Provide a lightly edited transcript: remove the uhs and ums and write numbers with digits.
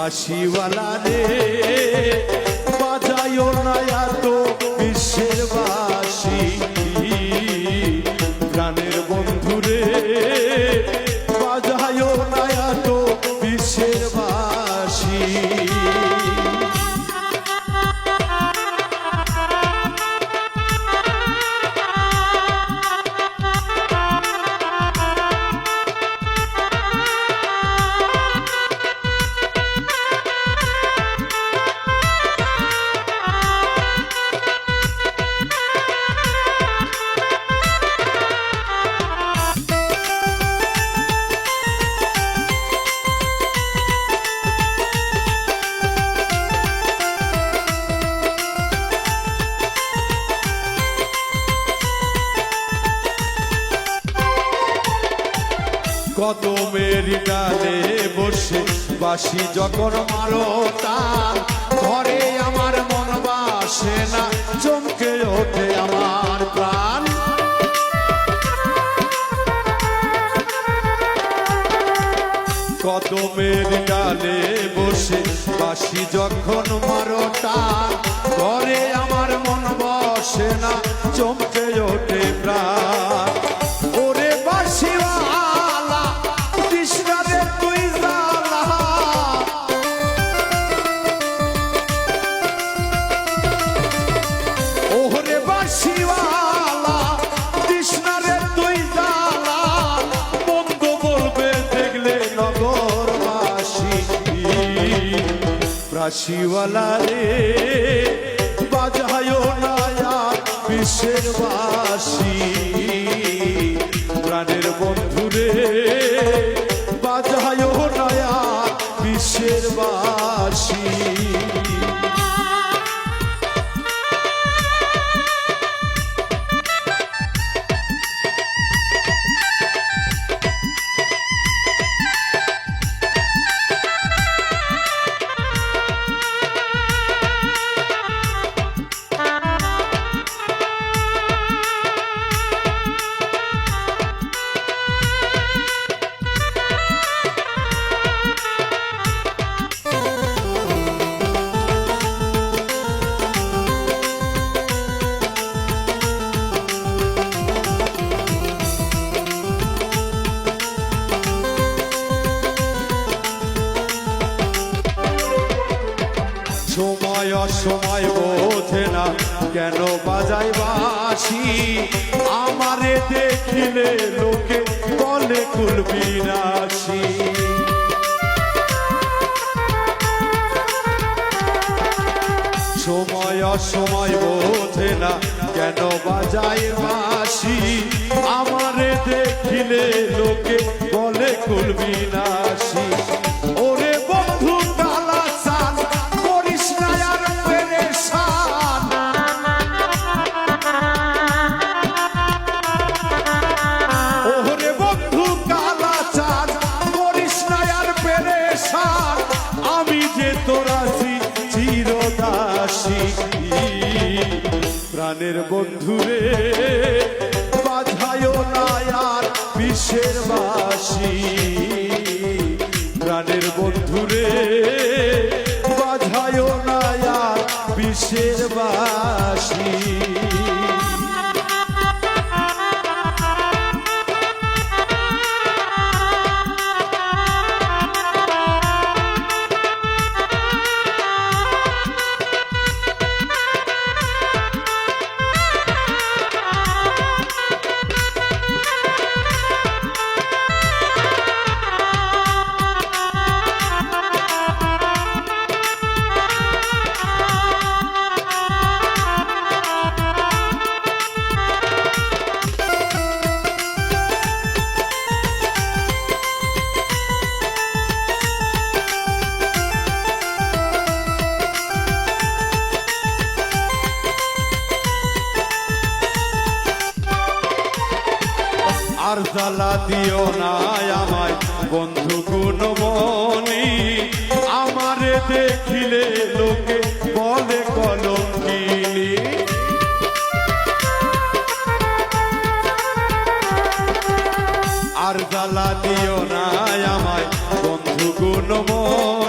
বাঁশিওয়ালা রে বাজায়ও না এত বিশ্বের বাঁশি, প্রাণের বন্ধু রে বাজায়ও না এত বিশ্বের বাঁশি। কদমের ডালে বসে বাঁশি যখন মারো তার, ঘরে আমার মন বাসে না, চমকে ওঠে আমার প্রাণ। কদমের ডালে বসে বাঁশি যখন মারো তার, ঘরে আমার মন বসে না, চমকে ওঠে প্রাণ। ওরে বাঁশিওয়ালা কৃষ্ণারে তুই জালা, ওরে বাঁশিওয়ালা কৃষ্ণারে তুই জালা, মন্দ বলবে দেখলে নগরবাসী। বাঁশিওয়ালা রে বাজায়ও না আর বিশ্বের বাঁশি, প্রাণের বন্ধু রে বাজায়ও না আর বিশ্বের বাঁশি। সময় অসময় বোঝে না কেন বাজায় বাঁশি, আমারে দেখিলে লোকে বলে কুল বিনাশী। সময় অসময় বোঝে না কেন বাজায় বাঁশি, আমারে দেখিলে লোকে বলে কুল বিনাশী। ওরে বন্ধু কালা চান করিস না আর পেরেশান, ওরে বন্ধু কালা চান করিস না আর পেরেশান, আমি যে তোরা চিরদাসী। প্রাণের বন্ধু রে বাজায়ও না আর বিশ্বের বাঁশি, প্রাণের বন্ধু রে বাজায়ও না আর বিশ্বের বাঁশি। আর জ্বালা দিও না আমায় বন্ধু গুণমণি, আমারে দেখিলে লোকে বলে কলঙ্কিনী। আর জ্বালা দিও না আমায় বন্ধু গুণমণি,